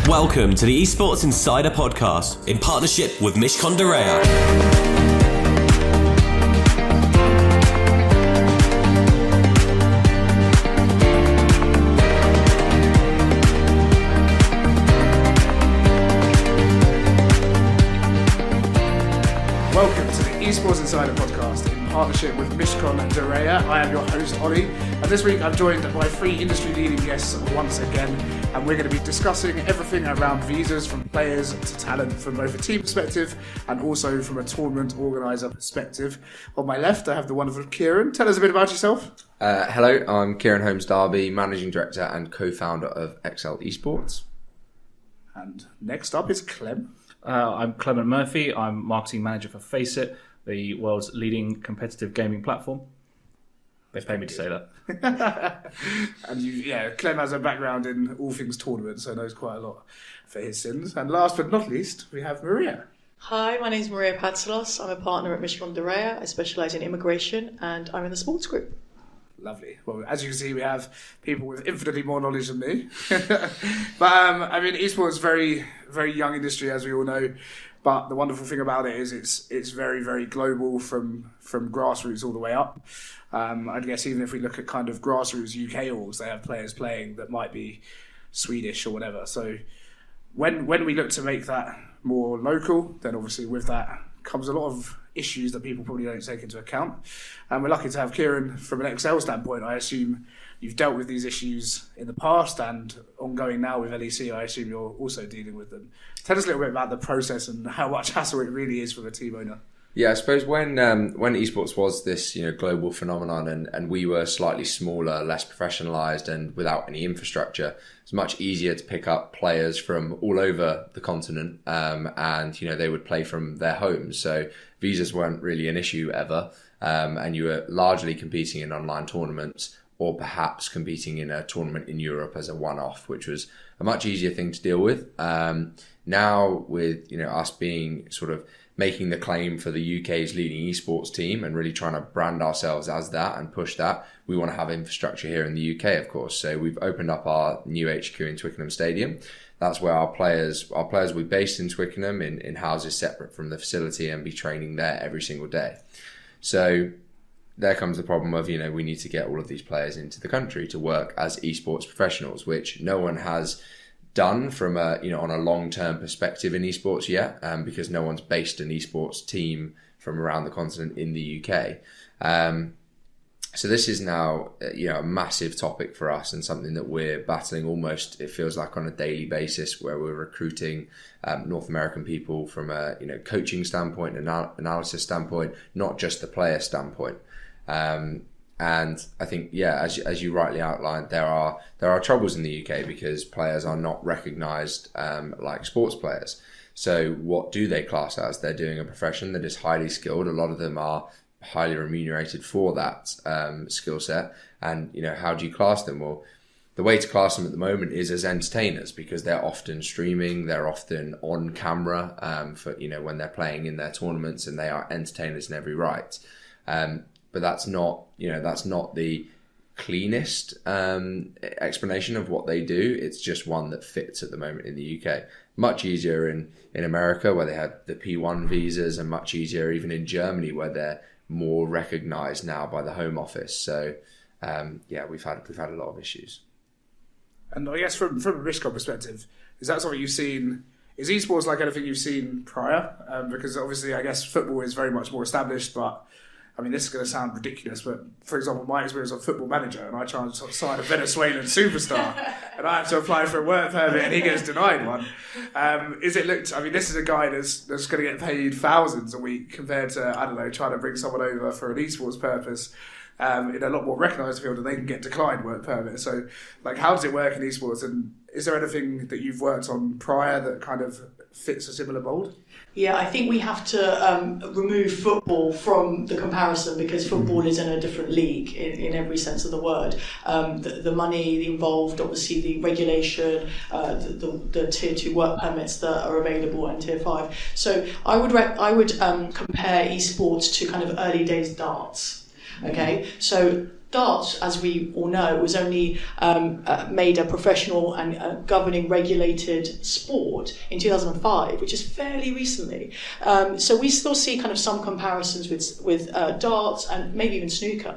Welcome to the Esports Insider Podcast in partnership with Mishcon de Reya. Welcome to the Esports Insider Podcast in partnership with Mishcon de Reya. I am your host, Ollie, and this week I'm joined by three industry-leading guests once again, and we're going to be discussing everything around visas, from players to talent, from both a team perspective and also from a tournament organiser perspective. On my left, I have the wonderful Kieran. Tell us a bit about yourself. Hello, I'm Kieran Holmes-Darby, Managing Director and Co-Founder of XL Esports. And next up is Clem. I'm Clement Murphy. I'm Marketing Manager for FACEIT, the world's leading competitive gaming platform. They pay me to say that. And Clem has a background in all things tournament, so knows quite a lot for his sins. And last but not least, we have Maria. Hi, my name is Maria Patsalos. I'm a partner at Mishcon de Reya. I specialise in immigration and I'm in the sports group. Lovely. Well, as you can see, we have people with infinitely more knowledge than me. But esports is very, very young industry, as we all know. But the wonderful thing about it is it's very, very global from grassroots all the way up. I guess even if we look at kind of grassroots UK orgs, they have players playing that might be Swedish or whatever. So when we look to make that more local, then obviously with that comes a lot of issues that people probably don't take into account. And we're lucky to have Kieran from an Excel standpoint. I assume you've dealt with these issues in the past and ongoing now with LEC. I assume you're also dealing with them. Tell us a little bit about the process and how much hassle it really is for a team owner. Yeah, I suppose when esports was this global phenomenon and we were slightly smaller, less professionalised and without any infrastructure, it's much easier to pick up players from all over the continent and they would play from their homes. So visas weren't really an issue ever, and you were largely competing in online tournaments or perhaps competing in a tournament in Europe as a one-off, which was a much easier thing to deal with. Now with us being sort of making the claim for the UK's leading esports team and really trying to brand ourselves as that and push that, we want to have infrastructure here in the UK, of course. So we've opened up our new HQ in Twickenham Stadium. That's where our players will be based in Twickenham in houses separate from the facility and be training there every single day. So there comes the problem of, we need to get all of these players into the country to work as esports professionals, which no one has done from on a long-term perspective in esports yet, because no one's based an esports team from around the continent in the UK. So this is now a massive topic for us and something that we're battling almost, it feels like, on a daily basis, where we're recruiting North American people from a coaching standpoint, analysis standpoint, not just the player standpoint. And I think, as you rightly outlined, there are troubles in the UK because players are not recognised like sports players. So what do they class as? They're doing a profession that is highly skilled. A lot of them are highly remunerated for that skill set. And how do you class them? Well, the way to class them at the moment is as entertainers, because they're often streaming, they're often on camera for when they're playing in their tournaments, and they are entertainers in every right. But that's not the cleanest explanation of what they do. It's just one that fits at the moment in the UK. Much easier in America, where they had the P1 visas, and much easier even in Germany, where they're more recognised now by the Home Office. So we've had a lot of issues. And I guess from a Mishcon perspective, is that something you've seen? Is esports like anything you've seen prior? Because obviously, I guess football is very much more established, but this is going to sound ridiculous, but for example, my experience on Football Manager, and I try and sign a Venezuelan superstar, and I have to apply for a work permit, and he gets denied one. This is a guy that's going to get paid thousands a week compared to, trying to bring someone over for an esports purpose in a lot more recognised field, and they can get declined work permit. So, how does it work in esports, and is there anything that you've worked on prior that kind of fits a similar mould? Yeah, I think we have to remove football from the comparison, because football is in a different league in every sense of the word. The money involved, obviously the regulation, the tier 2 work permits that are available, and tier 5. So I would compare esports to kind of early days darts. Okay, so darts, as we all know, was only made a professional and governing regulated sport in 2005, which is fairly recently. So we still see kind of some comparisons with darts and maybe even snooker.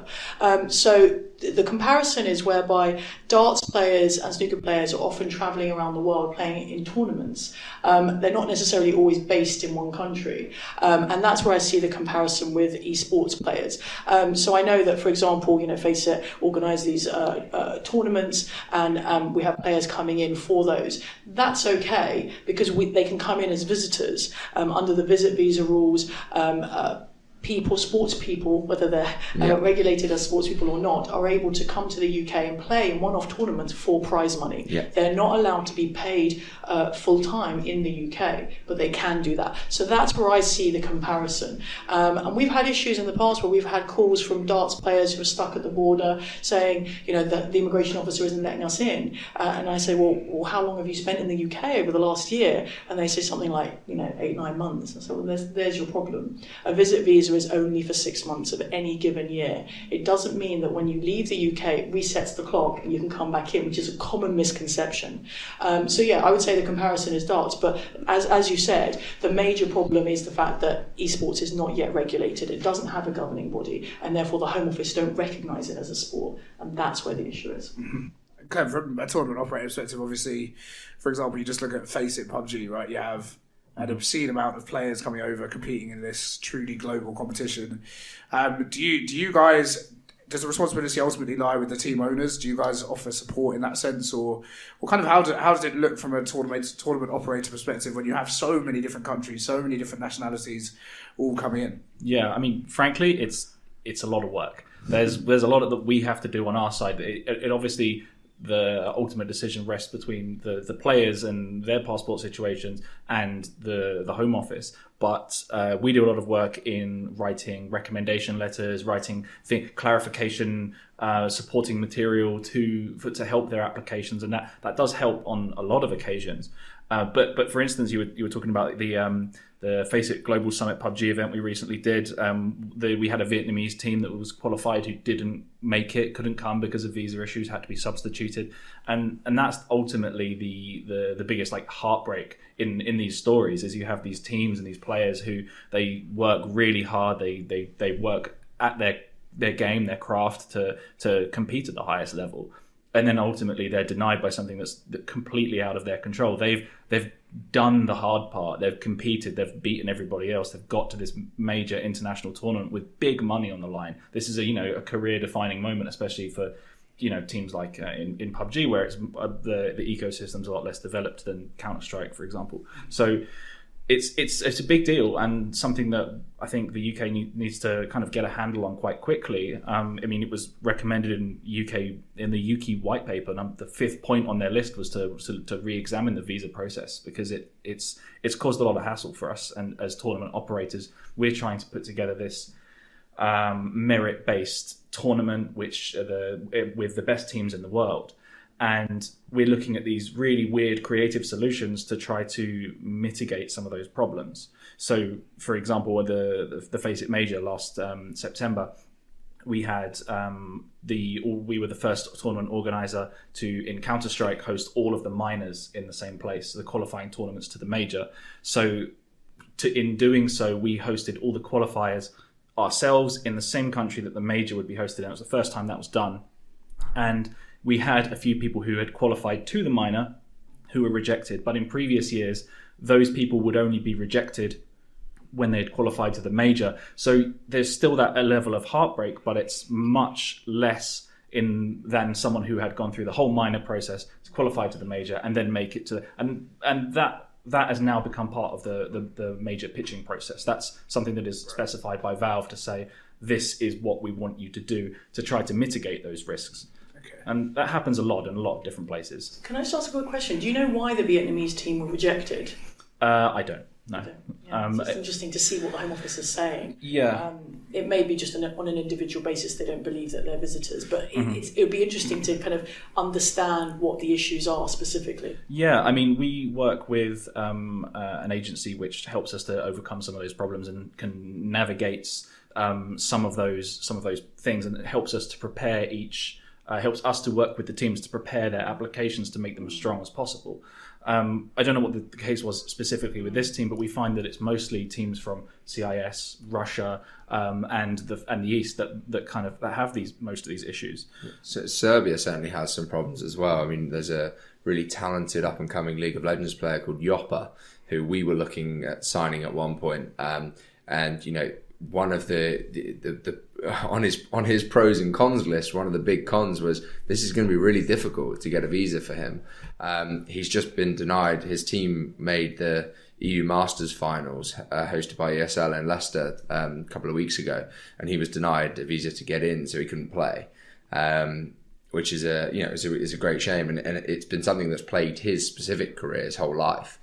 So the comparison is whereby darts players and snooker players are often travelling around the world playing in tournaments. They're not necessarily always based in one country. And that's where I see the comparison with esports players. So I know that, for example, FACEIT organise these tournaments, and we have players coming in for those. That's okay, because they can come in as visitors under the visit visa rules. Sports people, whether they're regulated as sports people or not, are able to come to the UK and play in one-off tournaments for prize money. Yeah. They're not allowed to be paid full-time in the UK, but they can do that. So that's where I see the comparison. And we've had issues in the past where we've had calls from darts players who are stuck at the border saying, that the immigration officer isn't letting us in. And I say, well, how long have you spent in the UK over the last year? And they say something like, 8-9 months. And so, well, there's your problem. A visit visa is only for 6 months of any given year. It doesn't mean that when you leave the UK, it resets the clock and you can come back in, which is a common misconception. So yeah, I would say the comparison is darts, but as you said, the major problem is the fact that esports is not yet regulated. It doesn't have a governing body, and therefore the Home Office don't recognise it as a sport, and that's where the issue is. Mm-hmm. Kind of from a tournament operator perspective, obviously, for example, you just look at FACEIT PUBG, right? You have an obscene amount of players coming over competing in this truly global competition. Do you guys, does the responsibility ultimately lie with the team owners? Do you guys offer support in that sense, or kind of how does it look from a tournament operator perspective when you have so many different countries, so many different nationalities all coming in? Yeah, I mean, frankly, it's a lot of work. There's a lot that we have to do on our side. It obviously, the ultimate decision rests between the players and their passport situations and the Home Office. But we do a lot of work in writing recommendation letters, writing clarification, supporting material to help their applications, and that does help on a lot of occasions. But for instance, you were talking about the FACEIT Global Summit PUBG event we recently did. We had a Vietnamese team that was qualified who didn't make it, couldn't come because of visa issues, had to be substituted, and that's ultimately the biggest heartbreak in these stories. Is you have these teams and these players who they work really hard, they work at their game, their craft to compete at the highest level. And then ultimately they're denied by something that's completely out of their control. They've done the hard part. They've competed. They've beaten everybody else. They've got to this major international tournament with big money on the line. This is a career-defining moment, especially for teams like in PUBG, where it's the ecosystem's a lot less developed than Counter-Strike, for example. So it's a big deal, and something that I think the UK needs to kind of get a handle on quite quickly. I mean, it was recommended in the UK white paper, and the 5th point on their list was to re-examine the visa process, because it's caused a lot of hassle for us. And as tournament operators, we're trying to put together this merit-based tournament, with the best teams in the world. And we're looking at these really weird creative solutions to try to mitigate some of those problems. So, for example, the FACEIT Major last September, we had we were the first tournament organizer to, in Counter-Strike, host all of the minors in the same place, the qualifying tournaments to the major. So, in doing so, we hosted all the qualifiers ourselves in the same country that the major would be hosted in. It was the first time that was done, and we had a few people who had qualified to the minor who were rejected, but in previous years, those people would only be rejected when they had qualified to the major. So there's still that level of heartbreak, but it's much less than someone who had gone through the whole minor process to qualify to the major and then make it to, and that has now become part of the major pitching process. That's something that is specified by Valve to say, this is what we want you to do to try to mitigate those risks. And that happens a lot in a lot of different places. Can I just ask a quick question? Do you know why the Vietnamese team were rejected? I don't. No. Yeah, it's interesting to see what the Home Office is saying. Yeah. It may be just on an individual basis they don't believe that they're visitors, but it would be interesting to kind of understand what the issues are specifically. Yeah, I mean, we work with an agency which helps us to overcome some of those problems and can navigate some of those things, and it helps us to prepare helps us to work with the teams to prepare their applications to make them as strong as possible. I don't know what the case was specifically with this team, but we find that it's mostly teams from CIS, Russia, and the East that have most of these issues. So Serbia certainly has some problems as well. I mean, there's a really talented up and coming League of Legends player called Yopa, who we were looking at signing at one point, and you know, one of the on his pros and cons list, one of the big cons was this is going to be really difficult to get a visa for him. He's just been denied. His team made the EU Masters finals hosted by ESL in Leicester a couple of weeks ago, and he was denied a visa to get in, so he couldn't play. Which is is a great shame, and it's been something that's plagued his specific career his whole life,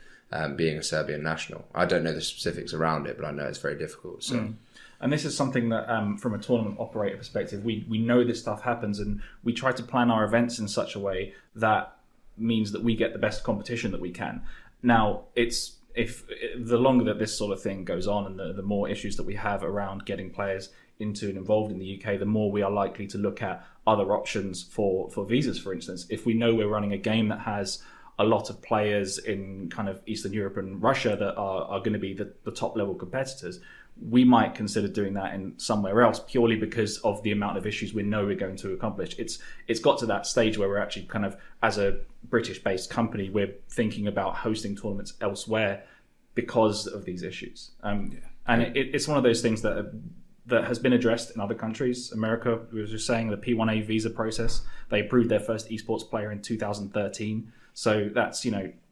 being a Serbian national. I don't know the specifics around it, but I know it's very difficult. So. And this is something that, from a tournament operator perspective, we know this stuff happens, and we try to plan our events in such a way that means that we get the best competition that we can. Now, if the longer that this sort of thing goes on, and the more issues that we have around getting players into and involved in the UK, the more we are likely to look at other options for visas, for instance. If we know we're running a game that has a lot of players in kind of Eastern Europe and Russia that are going to be the top level competitors, we might consider doing that in somewhere else, purely because of the amount of issues we know we're going to accomplish. It's got to that stage where we're actually kind of, as a British-based company, we're thinking about hosting tournaments elsewhere because of these issues. And it's one of those things that has been addressed in other countries. America, we were just saying, the P1A visa process, they approved their first esports player in 2013. So that's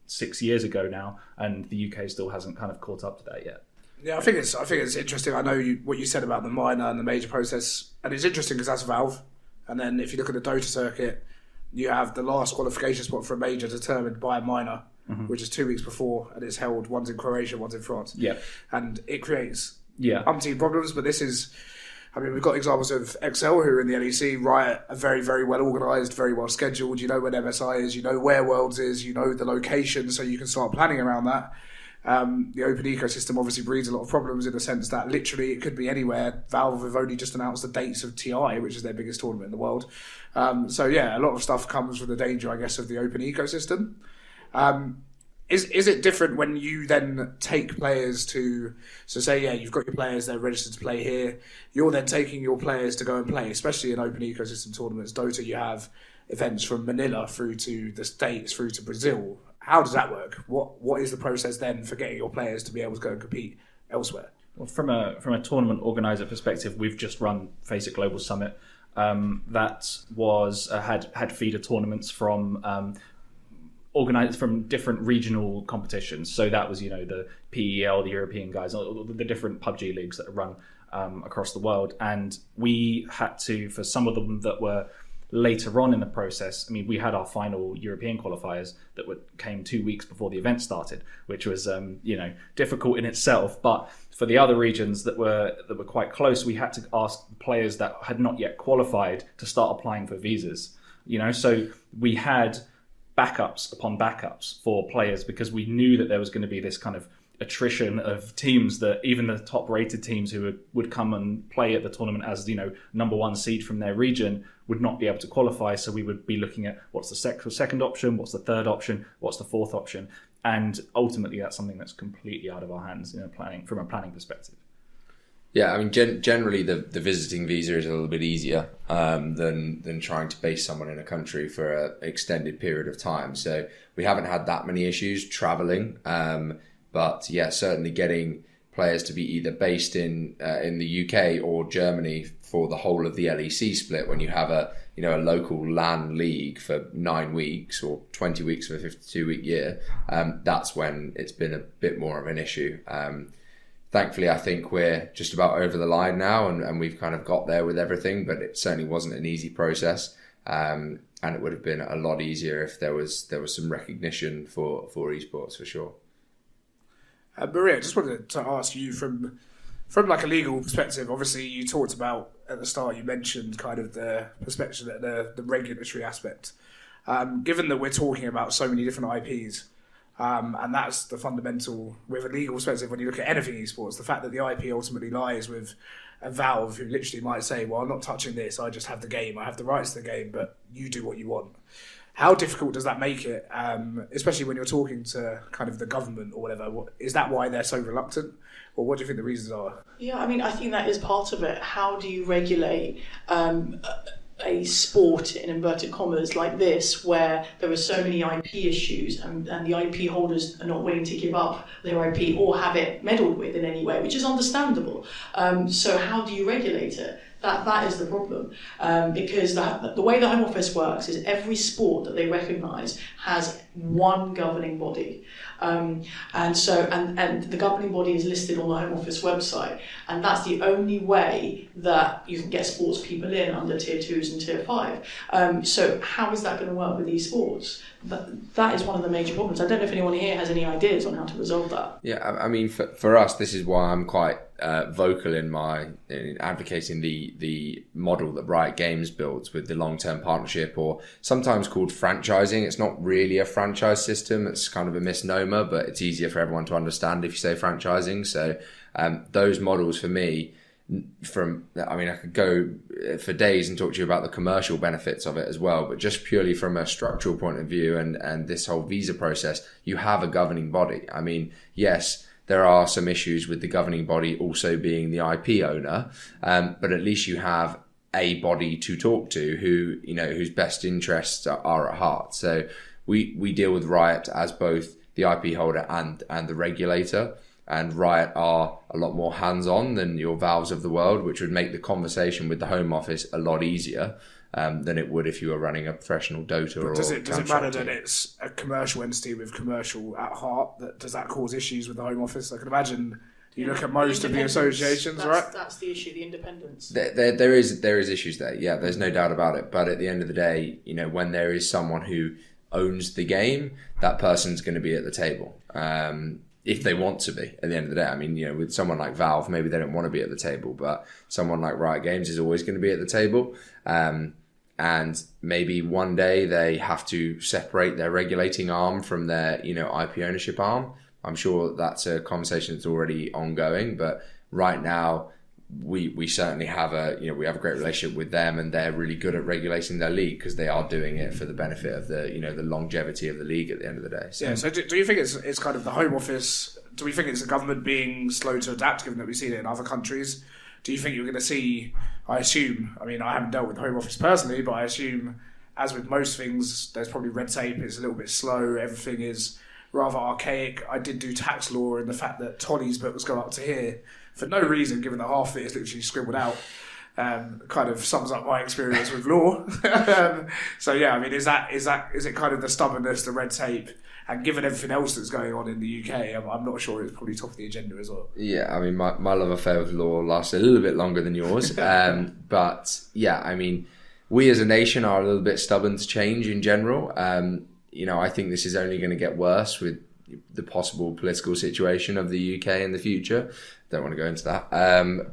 6 years ago now, and the UK still hasn't kind of caught up to that yet. Yeah, I think it's interesting. I know what you said about the minor and the major process, and it's interesting because that's Valve. And then if you look at the Dota circuit, you have the last qualification spot for a major determined by a minor, which is 2 weeks before, and it's held once in Croatia, once in France. Yeah, and it creates umpteen problems. But this is, I mean, we've got examples of Excel, who are in the LEC. Riot are very, very well organised, very well scheduled. You know when MSI is, you know where Worlds is, you know the location, so you can start planning around that. The open ecosystem obviously breeds a lot of problems in the sense that literally it could be anywhere. Valve have only just announced the dates of TI, which is their biggest tournament in the world. So yeah, a lot of stuff comes with the danger, I guess, of the open ecosystem. Is it different when you then take players to, so say, yeah, you've got your players, they're registered to play here, you're then taking your players to go and play, especially in open ecosystem tournaments. Dota, you have events from Manila through to the States, through to Brazil. How does that work? What is the process then for getting your players to be able to go and compete elsewhere? Well, from a tournament organizer perspective, we've just run FACEIT Global Summit. That was had feeder tournaments from organised from different regional competitions. So that was the PEL, the European guys, the different PUBG leagues that are run across the world. And we had to, for some of them that were later on in the process, I mean, we had our final European qualifiers that came 2 weeks before the event started, which was difficult in itself. But for the other regions that were quite close, we had to ask players that had not yet qualified to start applying for visas. So we had backups upon backups for players because we knew that there was going to be this kind of attrition of teams, that even the top rated teams who would come and play at the tournament as number one seed from their region would not be able to qualify. So we would be looking at what's the second option, what's the third option, what's the fourth option, and ultimately that's something that's completely out of our hands, planning from a planning perspective. Yeah, I mean, generally the visiting visa is a little bit easier than trying to base someone in a country for an extended period of time. So we haven't had that many issues traveling. But yeah, certainly getting players to be either based in the UK or Germany for the whole of the LEC split, when you have a local LAN league for 9 weeks or 20 weeks for a 52-week year, that's when it's been a bit more of an issue. Thankfully, I think we're just about over the line now, and we've kind of got there with everything. But it certainly wasn't an easy process, and it would have been a lot easier if there was some recognition for esports for sure. Maria, I just wanted to ask you from like a legal perspective. Obviously, you talked about at the start. You mentioned kind of the perspective, the regulatory aspect. Given that we're talking about so many different IPs, And that's the fundamental, with a legal perspective, when you look at anything esports, the fact that the IP ultimately lies with a Valve who literally might say, well, I'm not touching this, I just have the game, I have the rights to the game, but you do what you want. How difficult does that make it, especially when you're talking to kind of the government or whatever? Is that why they're so reluctant? Or what do you think the reasons are? Yeah, I mean, I think that is part of it. How do you regulate a sport, in inverted commas, like this, where there are so many IP issues and the IP holders are not willing to give up their IP or have it meddled with in any way, which is understandable. So how do you regulate it? That is the problem, because the way the Home Office works is every sport that they recognise has one governing body, and the governing body is listed on the Home Office website, and that's the only way that you can get sports people in under Tier 2s and Tier 5. So how is that going to work with these sports? That is one of the major problems. I don't know if anyone here has any ideas on how to resolve that. Yeah, I mean, for us, this is why I'm quite vocal in advocating the model that Riot Games builds with the long-term partnership, or sometimes called franchising. It's not really a franchise system. It's kind of a misnomer, but it's easier for everyone to understand if you say franchising. So those models for me, I could go for days and talk to you about the commercial benefits of it as well, but just purely from a structural point of view and this whole visa process, you have a governing body. I mean, yes, there are some issues with the governing body also being the IP owner, but at least you have a body to talk to whose best interests are at heart. So we deal with Riot as both the IP holder and the regulator. And Riot are a lot more hands-on than your Valves of the world, which would make the conversation with the Home Office a lot easier than it would if you were running a professional Dota. But does it matter that it's a commercial entity with commercial at heart? Does that cause issues with the Home Office? I can imagine you look at most of the associations, right? That's the issue, the independence. There is issues there. Yeah, there's no doubt about it. But at the end of the day, when there is someone who owns the game, that person's going to be at the table. If they want to be, at the end of the day. I mean, with someone like Valve, maybe they don't want to be at the table, but someone like Riot Games is always going to be at the table. And maybe one day they have to separate their regulating arm from their, IP ownership arm. I'm sure that's a conversation that's already ongoing, but right now we certainly have we have a great relationship with them, and they're really good at regulating their league because they are doing it for the benefit of the longevity of the league at the end of the day. So. Yeah. So do you think it's kind of the Home Office? Do we think it's the government being slow to adapt, given that we've seen it in other countries? Do you think you're going to see? I assume. I mean, I haven't dealt with the Home Office personally, but I assume, as with most things, there's probably red tape. It's a little bit slow. Everything is rather archaic. I did do tax law, and the fact that Toddy's books go up to here for no reason, given that half of it is literally scribbled out, kind of sums up my experience with law. So yeah, I mean, is it kind of the stubbornness, the red tape, and given everything else that's going on in the UK, I'm not sure it's probably top of the agenda as well. Yeah, I mean, my love affair with law lasts a little bit longer than yours, but yeah, I mean, we as a nation are a little bit stubborn to change in general. I think this is only going to get worse with the possible political situation of the UK in the future. Don't want to go into that,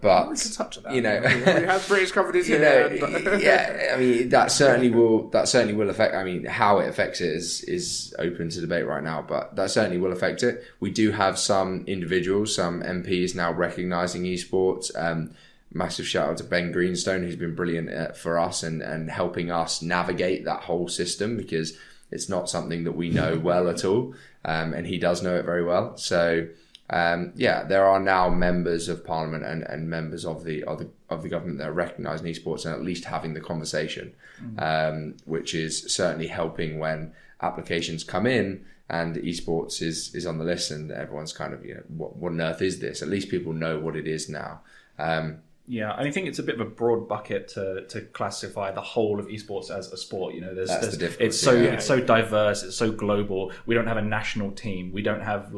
but we can touch on that. We have British companies here. Yeah, I mean that certainly will affect. I mean, how it affects it is open to debate right now, but that certainly will affect it. We do have some individuals, some MPs now recognising esports. Massive shout out to Ben Greenstone, who's been brilliant for us and helping us navigate that whole system, because it's not something that we know well at all, and he does know it very well. So. There are now members of Parliament and members of the government that are recognising esports and at least having the conversation, which is certainly helping when applications come in and esports is on the list and everyone's kind of, what on earth is this? At least people know what it is now. Yeah, I think it's a bit of a broad bucket to classify the whole of esports as a sport. It's so diverse, it's so global. We don't have a national team. We don't have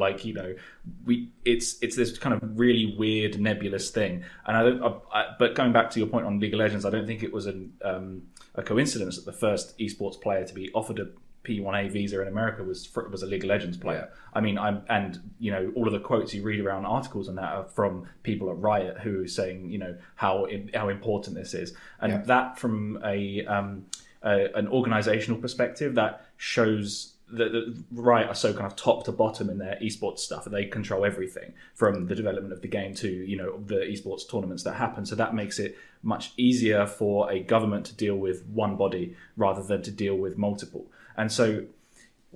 it's this kind of really weird nebulous thing. And but going back to your point on League of Legends, I don't think it was a coincidence that the first esports player to be offered a P1A visa in America was a League of Legends player. Yeah. I mean, all of the quotes you read around articles on that are from people at Riot who are saying, how important this is, and that from an organizational perspective, that shows the Riot are so kind of top to bottom in their esports stuff, and they control everything from the development of the game to the esports tournaments that happen. So that makes it much easier for a government to deal with one body rather than to deal with multiple. And so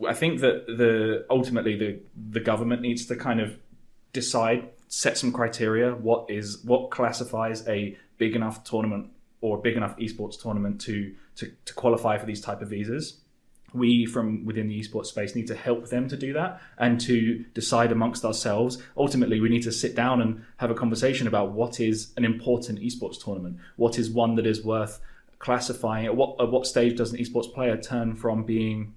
I think that ultimately the government needs to kind of decide, set some criteria. What classifies a big enough tournament or a big enough esports tournament to qualify for these type of visas? We from within the esports space need to help them to do that and to decide amongst ourselves. Ultimately, we need to sit down and have a conversation about what is an important esports tournament, what is one that is worth classifying. At what stage does an esports player turn from being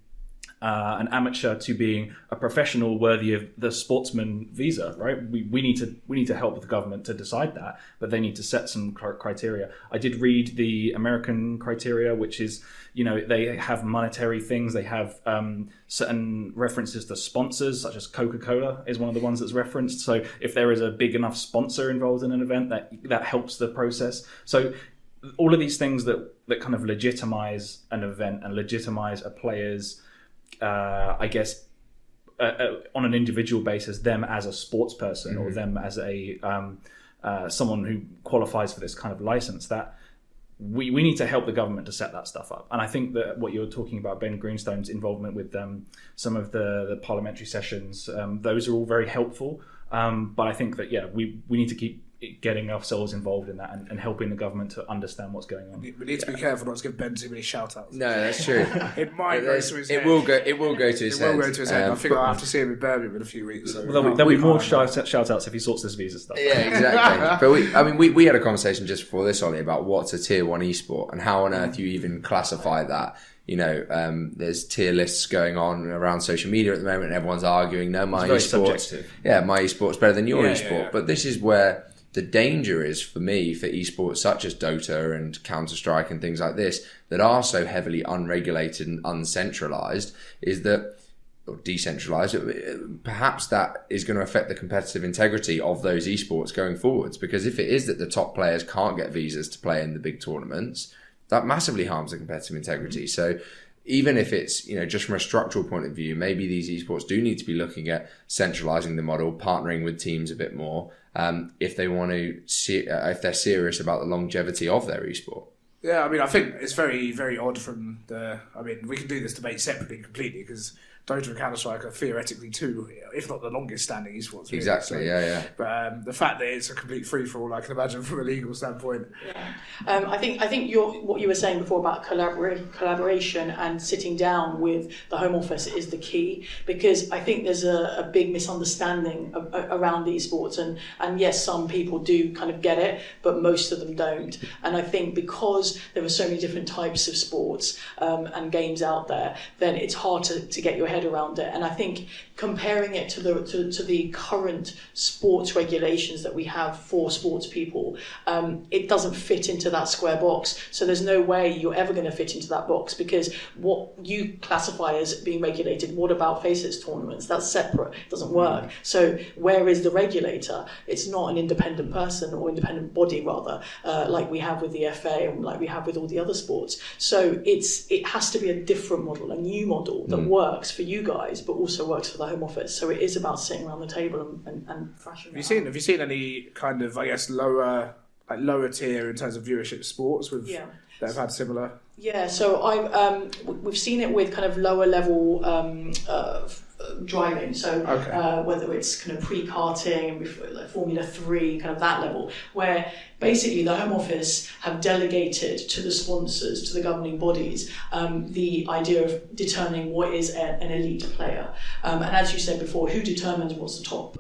an amateur to being a professional worthy of the sportsman visa, right? We need to help the government to decide that, but they need to set some criteria. I did read the American criteria, which is, they have monetary things. They have certain references to sponsors, such as Coca-Cola is one of the ones that's referenced. So if there is a big enough sponsor involved in an event, that helps the process. So all of these things that kind of legitimize an event and legitimize a player's on an individual basis, them as a sports person or them as a someone who qualifies for this kind of license, that we need to help the government to set that stuff up. And I think that what you're talking about, Ben Greenstone's involvement with some of the parliamentary sessions, those are all very helpful. But I think that, we need to keep getting ourselves involved in that and helping the government to understand what's going on. We need to be careful not to give Ben too many shout-outs. No, that's true. It might go to his head. It will go to his head. It will go to his head. I think I'll have to see him in Birmingham in a few weeks. So there'll be more shout-outs if he sorts this visa stuff. Yeah, exactly. But we had a conversation just before this, Ollie, about what's a tier 1 esport and how on earth you even classify that. There's tier lists going on around social media at the moment and everyone's arguing, no, my esports, my esport's better than your esport. Yeah. But this is where the danger is for me for esports such as Dota and Counter-Strike and things like this that are so heavily unregulated and uncentralized, is that, or decentralized, perhaps that is going to affect the competitive integrity of those esports going forwards. Because if it is that the top players can't get visas to play in the big tournaments, that massively harms the competitive integrity. So even if it's, just from a structural point of view, maybe these esports do need to be looking at centralizing the model, partnering with teams a bit more, if they want to if they're serious about the longevity of their esport. Yeah, I think it's very, very odd from we can do this debate separately completely because Dota and Counter-Strike are theoretically two, if not the longest standing esports. Really. Exactly, so, yeah. But the fact that it's a complete free-for-all, I can imagine from a legal standpoint. Yeah. I think what you were saying before about collaboration and sitting down with the Home Office is the key, because I think there's a big misunderstanding around esports, and yes, some people do kind of get it, but most of them don't. And I think because there are so many different types of sports and games out there, then it's hard to get your head around it. And I think comparing it to the current sports regulations that we have for sports people, it doesn't fit into that square box. So there's no way you're ever going to fit into that box, because what you classify as being regulated, what about FACEIT tournaments? That's separate. It doesn't work. So where is the regulator? It's not an independent person or independent body, rather, like we have with the FA and like we have with all the other sports. So it has to be a different model, a new model that works for you guys, but also works for the Home Office. So it is about sitting around the table and thrashing. Have you seen any kind of, lower tier in terms of viewership sports that have had similar? Yeah, so we've seen it with kind of lower level driving. So whether it's kind of pre-karting, like Formula 3, kind of that level, where basically the Home Office have delegated to the sponsors, to the governing bodies, the idea of determining what is an elite player. And as you said before, who determines what's the top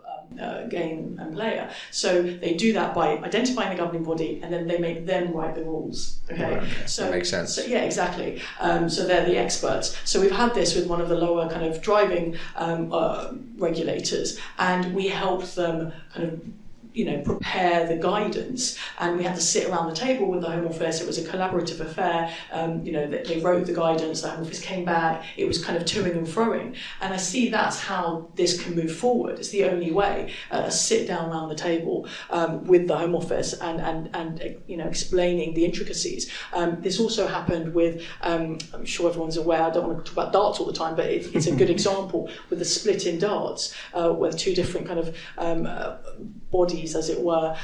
game and player? So they do that by identifying the governing body, and then they make them write the rules. Okay, right. So that makes sense. So, yeah, exactly. So they're the experts. So we've had this with one of the lower kind of driving regulators, and we helped them kind of prepare the guidance, and we had to sit around the table with the Home Office. It was a collaborative affair. They wrote the guidance, the Home Office came back, it was kind of toing and froing. And I see that's how this can move forward. It's the only way. Sit down around the table with the Home Office and explaining the intricacies. This also happened with, I'm sure everyone's aware, I don't want to talk about darts all the time, but it's a good example with the split in darts, where two different kind of bodies, as it were,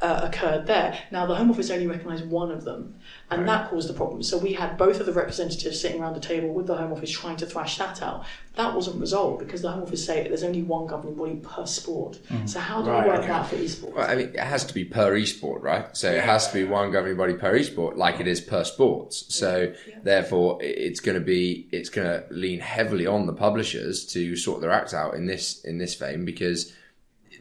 occurred there. Now, the Home Office only recognised one of them, and that caused the problem. So we had both of the representatives sitting around the table with the Home Office trying to thrash that out. That wasn't resolved because the Home Office say there's only one governing body per sport. So how do we work that for esports? Well, I mean, it has to be per esport, right? So it has to be one governing body per esport, like it is per sports. So therefore, it's going to lean heavily on the publishers to sort their act out in this vein, because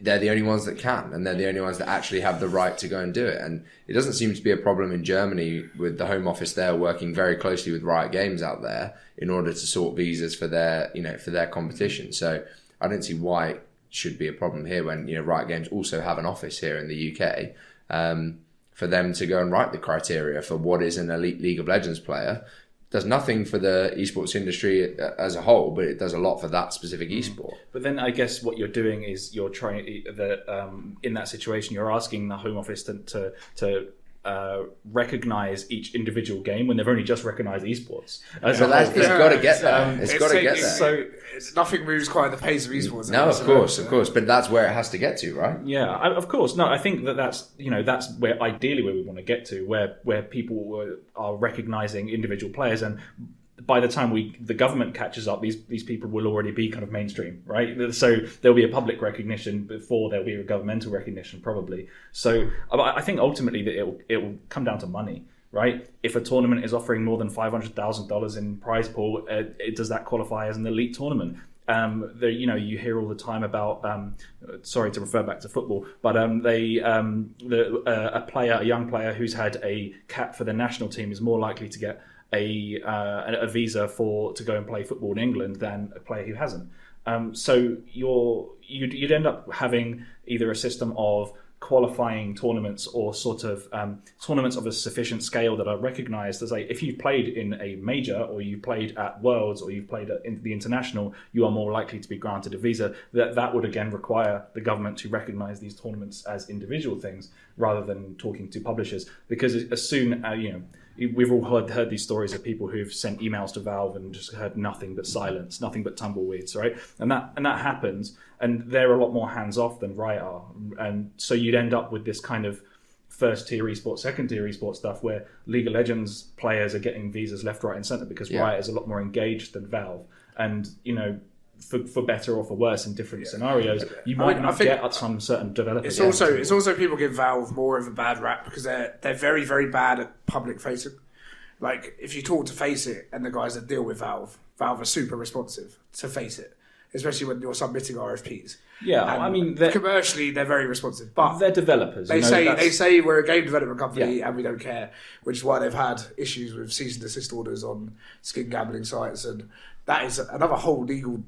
they're the only ones that can, and they're the only ones that actually have the right to go and do it. And it doesn't seem to be a problem in Germany with the Home Office there working very closely with Riot Games out there in order to sort visas for their competition. So I don't see why it should be a problem here when Riot Games also have an office here in the UK for them to go and write the criteria for what is an elite League of Legends player. Does nothing for the esports industry as a whole, but it does a lot for that specific esport. But then I guess what you're doing is you're trying in that situation, you're asking the Home Office to recognise each individual game when they've only just recognised esports. It's got to get there. It's got to get there. So nothing moves quite at the pace of esports. No, of course, but that's where it has to get to, right? Yeah, of course. No, I think that's where ideally where we want to get to, where people are recognising individual players, and by the time the government catches up, these people will already be kind of mainstream, right? So there'll be a public recognition before there'll be a governmental recognition, probably. So I think ultimately that it will come down to money, right? If a tournament is offering more than $500,000 in prize pool, does that qualify as an elite tournament? You hear all the time about, sorry to refer back to football, but a young player who's had a cap for the national team is more likely to get a visa to go and play football in England than a player who hasn't. So you'd end up having either a system of qualifying tournaments or sort of tournaments of a sufficient scale that are recognised as if you've played in a major, or you've played at Worlds, or you've played at the international, you are more likely to be granted a visa. That would again require the government to recognise these tournaments as individual things rather than talking to publishers, because as soon we've all heard these stories of people who've sent emails to Valve and just heard nothing but silence, nothing but tumbleweeds, right? And that happens, and they're a lot more hands-off than Riot are. And so you'd end up with this kind of first-tier esports, second-tier esports stuff where League of Legends players are getting visas left, right and centre because Riot is a lot more engaged than Valve. And, for better or for worse in different scenarios, you might not get at some certain developers. It's also people give Valve more of a bad rap because they're very, very bad at public facing. Like, if you talk to FACEIT and the guys that deal with Valve are super responsive to FACEIT, especially when you're submitting RFPs. Yeah, and I mean, commercially they're very responsive, but they're developers. They say we're a game development company and we don't care, which is why they've had issues with cease and desist orders on skin gambling sites, and that is another whole legal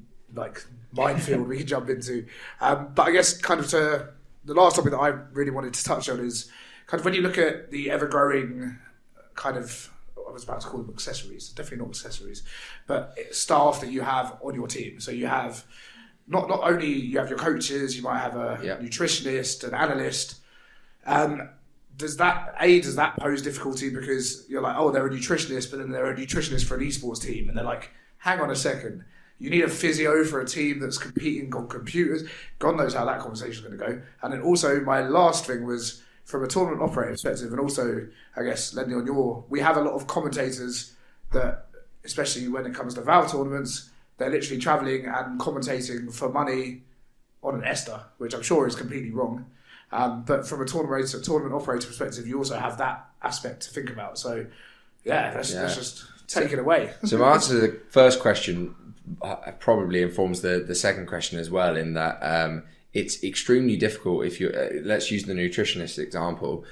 minefield we can jump into. But I guess kind of to the last topic that I really wanted to touch on is kind of when you look at the ever-growing kind of, I was about to call them accessories, definitely not accessories, but staff that you have on your team. So you have not only you have your coaches, you might have a nutritionist, an analyst. Does that pose difficulty because you're like, oh, they're a nutritionist, but then they're a nutritionist for an esports team, and they're like, hang on a second, you need a physio for a team that's competing on computers. God knows how that conversation is going to go. And then also my last thing was from a tournament operator perspective, and also I guess Lenny we have a lot of commentators that, especially when it comes to Valve tournaments, they're literally travelling and commentating for money on an ESTA, which I'm sure is completely wrong. But from a tournament operator perspective, you also have that aspect to think about. So let's just take it away. So my answer to the first question probably informs the second question as well, in that it's extremely difficult if you let's use the nutritionist example.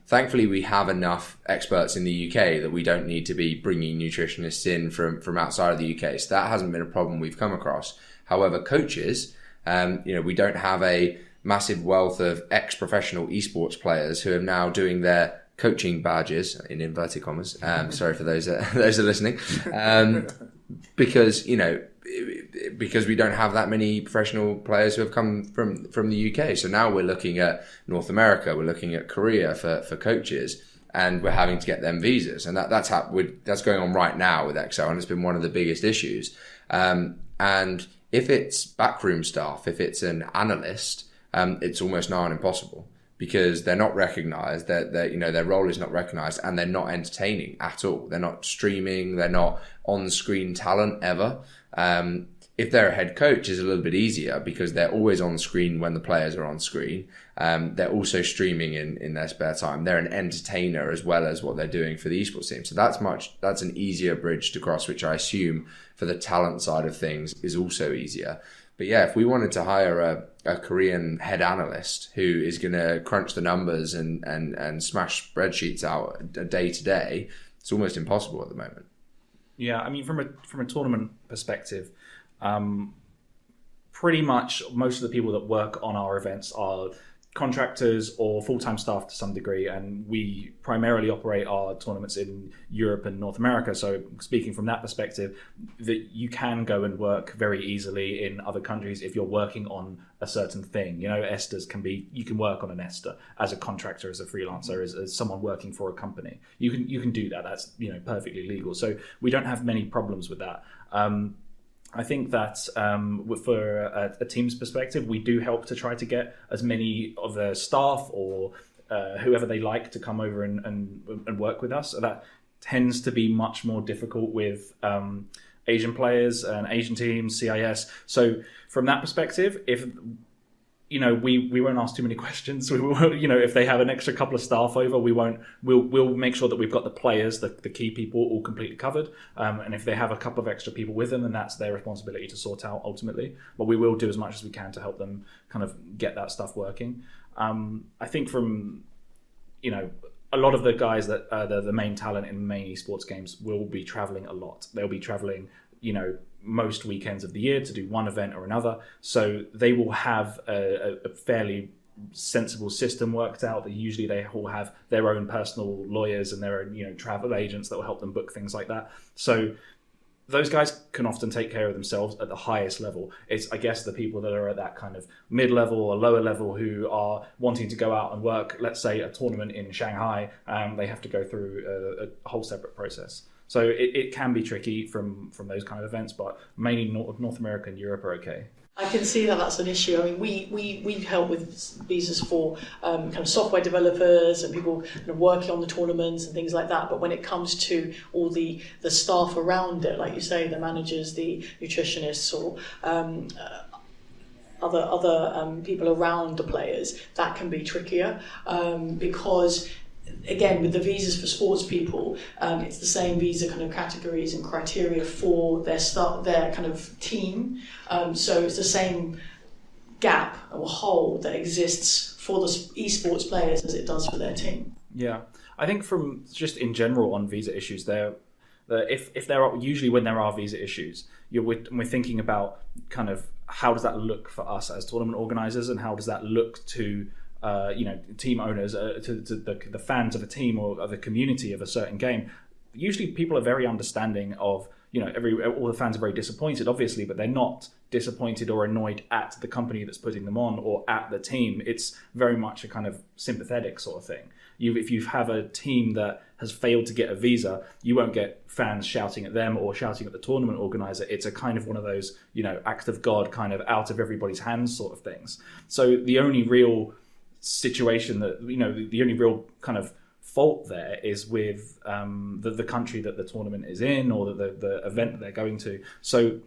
Thankfully, we have enough experts in the UK that we don't need to be bringing nutritionists in from outside of the UK. So that hasn't been a problem we've come across. However, coaches, we don't have a massive wealth of ex-professional esports players who are now doing their coaching badges in inverted commas. Sorry for those that are listening, because because we don't have that many professional players who have come from the UK. So now we're looking at North America, we're looking at Korea for coaches, and we're having to get them visas, and that's going on right now with Excel, and it's been one of the biggest issues. And if it's backroom staff, if it's an analyst, it's almost nigh on impossible, because they're not recognised, their role is not recognised, and they're not entertaining at all. They're not streaming, they're not on-screen talent ever. If they're a head coach, it's a little bit easier because they're always on screen when the players are on screen. They're also streaming in their spare time. They're an entertainer as well as what they're doing for the esports team. So that's an easier bridge to cross, which I assume for the talent side of things is also easier. But yeah, if we wanted to hire a Korean head analyst who is going to crunch the numbers and smash spreadsheets out day to day, it's almost impossible at the moment. Yeah, I mean, from a tournament perspective, pretty much most of the people that work on our events are contractors or full-time staff to some degree, and we primarily operate our tournaments in Europe and North America. So speaking from that perspective, that you can go and work very easily in other countries if you're working on a certain thing. Esters you can work on an Ester as a contractor, as a freelancer, as someone working for a company. You can do that. That's perfectly legal. So we don't have many problems with that. I think that for a team's perspective, we do help to try to get as many of the staff or whoever they like to come over and work with us. So that tends to be much more difficult with Asian players and Asian teams, CIS. So from that perspective, if we won't ask too many questions. We will, if they have an extra couple of staff over, we'll make sure that we've got the players, the key people, all completely covered. And if they have a couple of extra people with them, then that's their responsibility to sort out ultimately. But we will do as much as we can to help them kind of get that stuff working. I think from, a lot of the guys that are the main talent in main esports games will be traveling a lot. They'll be traveling, most weekends of the year to do one event or another. So they will have a fairly sensible system worked out. That usually they all have their own personal lawyers and their own, travel agents that will help them book things like that. So those guys can often take care of themselves at the highest level. It's, I guess, the people that are at that kind of mid-level or lower level who are wanting to go out and work, let's say, a tournament in Shanghai, they have to go through a whole separate process. So it can be tricky from those kind of events, but mainly North America and Europe are okay. I can see that that's an issue. I mean, we help with visas for kind of software developers and people kind of working on the tournaments and things like that. But when it comes to all the staff around it, like you say, the managers, the nutritionists, or other people around the players, that can be trickier because, again, with the visas for sports people, it's the same visa kind of categories and criteria for their kind of team. So it's the same gap or hole that exists for the esports players as it does for their team. Yeah, I think from just in general on visa issues, if there are usually when there are visa issues, we're thinking about kind of how does that look for us as tournament organisers, and how does that look to team owners, to the fans of a team or of a community of a certain game. Usually people are very understanding of, all the fans are very disappointed, obviously, but they're not disappointed or annoyed at the company that's putting them on or at the team. It's very much a kind of sympathetic sort of thing. If you have a team that has failed to get a visa, you won't get fans shouting at them or shouting at the tournament organizer. It's a kind of one of those, act of God kind of out of everybody's hands sort of things. So the only real situation that the only real kind of fault there is with the country that the tournament is in or the event that they're going to. So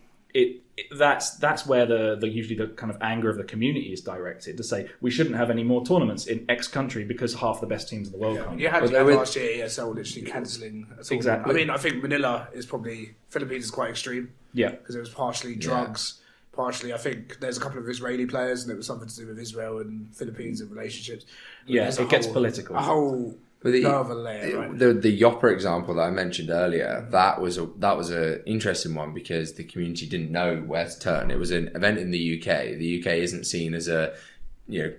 that's where the usually the kind of anger of the community is directed to say we shouldn't have any more tournaments in X country because half the best teams in the world come. You had last year ESL literally cancelling a tournament. Exactly. I mean, I think Manila is probably, Philippines is quite extreme. Yeah, because it was partially drugs. Partially, I think there's a couple of Israeli players, and it was something to do with Israel and Philippines and relationships. It gets political. A whole other layer. Right? The Yopper example that I mentioned earlier, that was a interesting one because the community didn't know where to turn. It was an event in the UK. The UK isn't seen as a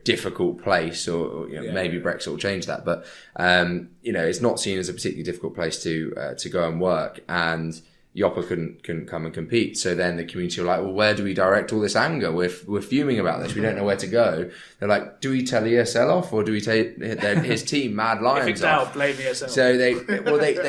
difficult place, or maybe Brexit will change that, but it's not seen as a particularly difficult place to go and work, and Joppa couldn't come and compete. So then the community were like, well, where do we direct all this anger? We're fuming about this. We don't know where to go. They're like, do we tell ESL off, or do we take his team, Mad Lions, if it's out, blame ESL. So they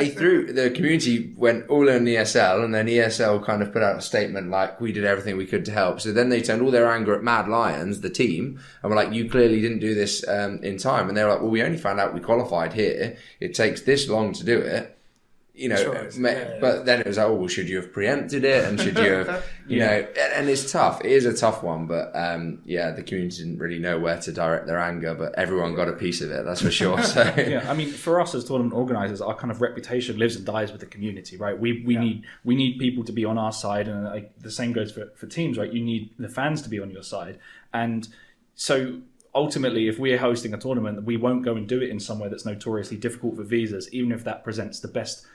threw, the community went all in ESL, and then ESL kind of put out a statement like, we did everything we could to help. So then they turned all their anger at Mad Lions, the team, and were like, you clearly didn't do this in time. And they were like, well, we only found out we qualified here. It takes this long to do it. But then it was like, oh, well, should you have preempted it? And should you have, and it's tough. It is a tough one, but the community didn't really know where to direct their anger, but everyone got a piece of it, that's for sure. So I mean, for us as tournament organisers, our kind of reputation lives and dies with the community, right? We need people to be on our side, and like the same goes for teams, right? You need the fans to be on your side, and so ultimately, if we're hosting a tournament, we won't go and do it in somewhere that's notoriously difficult for visas, even if that presents the best,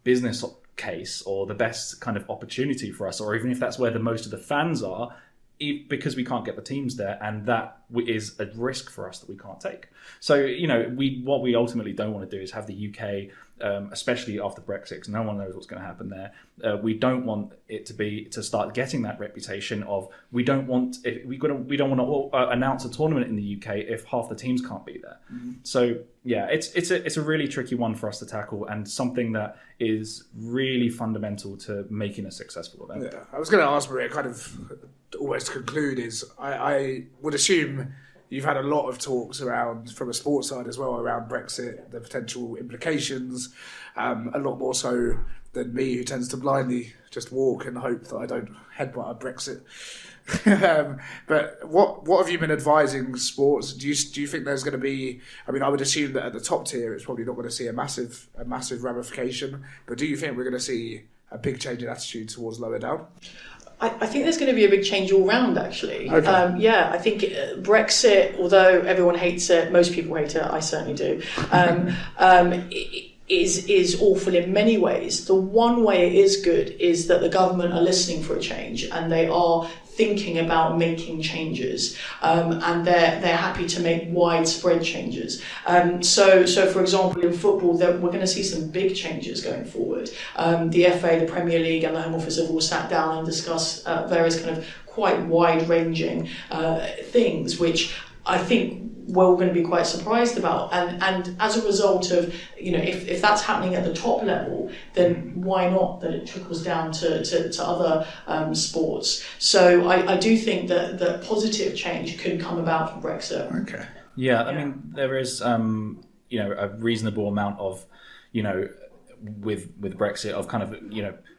business case or the best kind of opportunity for us, or even if that's where the most of the fans are, because we can't get the teams there, and that is a risk for us that we can't take. So, what we ultimately don't want to do is have the UK, especially after Brexit, because no one knows what's going to happen there. We don't want it to start getting that reputation of we don't want to announce a tournament in the UK if half the teams can't be there. Mm-hmm. So it's a really tricky one for us to tackle, and something that is really fundamental to making a successful event. Yeah, I was going to ask Maria, kind of almost to conclude, is I would assume you've had a lot of talks around, from a sports side as well, around Brexit, the potential implications, a lot more so than me, who tends to blindly just walk and hope that I don't headbutt a Brexit. But what have you been advising sports? Do you think there's going to be? I mean, I would assume that at the top tier, it's probably not going to see a massive ramification. But do you think we're going to see a big change in attitude towards lower down? I think there's going to be a big change all round, actually. Okay. I think Brexit, although everyone hates it, most people hate it, I certainly do, is awful in many ways. The one way it is good is that the government are listening for a change, and they are thinking about making changes, and they're happy to make widespread changes. So for example, in football, we're going to see some big changes going forward. The FA, the Premier League, and the Home Office have all sat down and discussed various kind of quite wide-ranging things, which I think we're all going to be quite surprised about, and as a result of, if that's happening at the top level, then why not that it trickles down to other sports. So I do think that positive change could come about from Brexit. Okay. Yeah, I mean, there is a reasonable amount of, with Brexit, of kind of,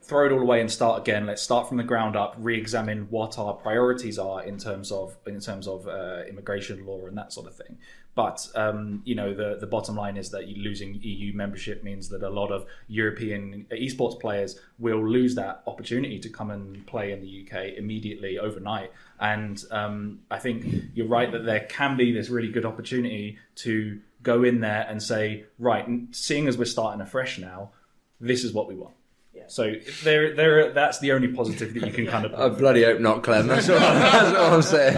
throw it all away and start again. Let's start from the ground up, re-examine what our priorities are in terms of immigration law and that sort of thing. But the bottom line is that losing EU membership means that a lot of European esports players will lose that opportunity to come and play in the UK immediately overnight. And I think you're right that there can be this really good opportunity to go in there and say, right, seeing as we're starting afresh now, this is what we want. Yeah. So that's the only positive that you can kind of... I bloody hope not, Clem. That's what I'm saying.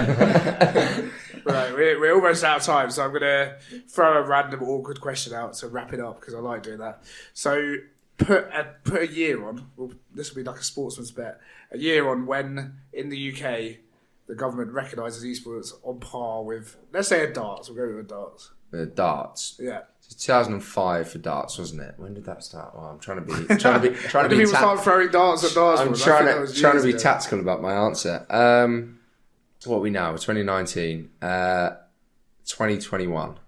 Right, we're almost out of time, so I'm going to throw a random awkward question out to wrap it up, because I like doing that. So put a year on, well, this will be like a sportsman's bet, a year on when in the UK the government recognises esports on par with, let's say, a darts. We'll go with a darts. Darts. Yeah. 2005 for darts, wasn't it? When did that start? Oh, I'm trying to be. When did people start throwing darts at darts? I'm trying to be tactical about my answer. What are we now? 2019. 2021.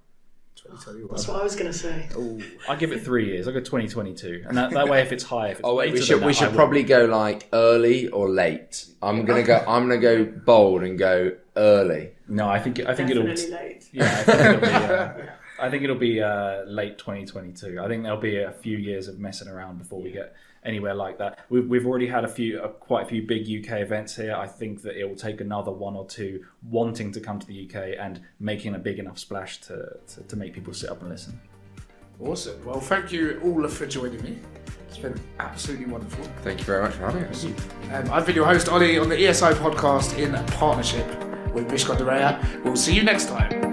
That's what I was going to say. Ooh. I give it 3 years. I go 2022, and that way, if it's high, if it's we should probably go like early or late. I'm gonna go bold and go early. No, I think it'll. Late. Yeah, I think it'll be late 2022. I think there'll be a few years of messing around before we get anywhere like that. We've already had quite a few big UK events here. I think that it will take another one or two wanting to come to the UK and making a big enough splash to make people sit up and listen. Awesome. Well, thank you all for joining me. It's been absolutely wonderful. Thank you very much for having us. I've been your host, Ollie, on the ESI Podcast in partnership with Mishcon de Reya. We'll see you next time.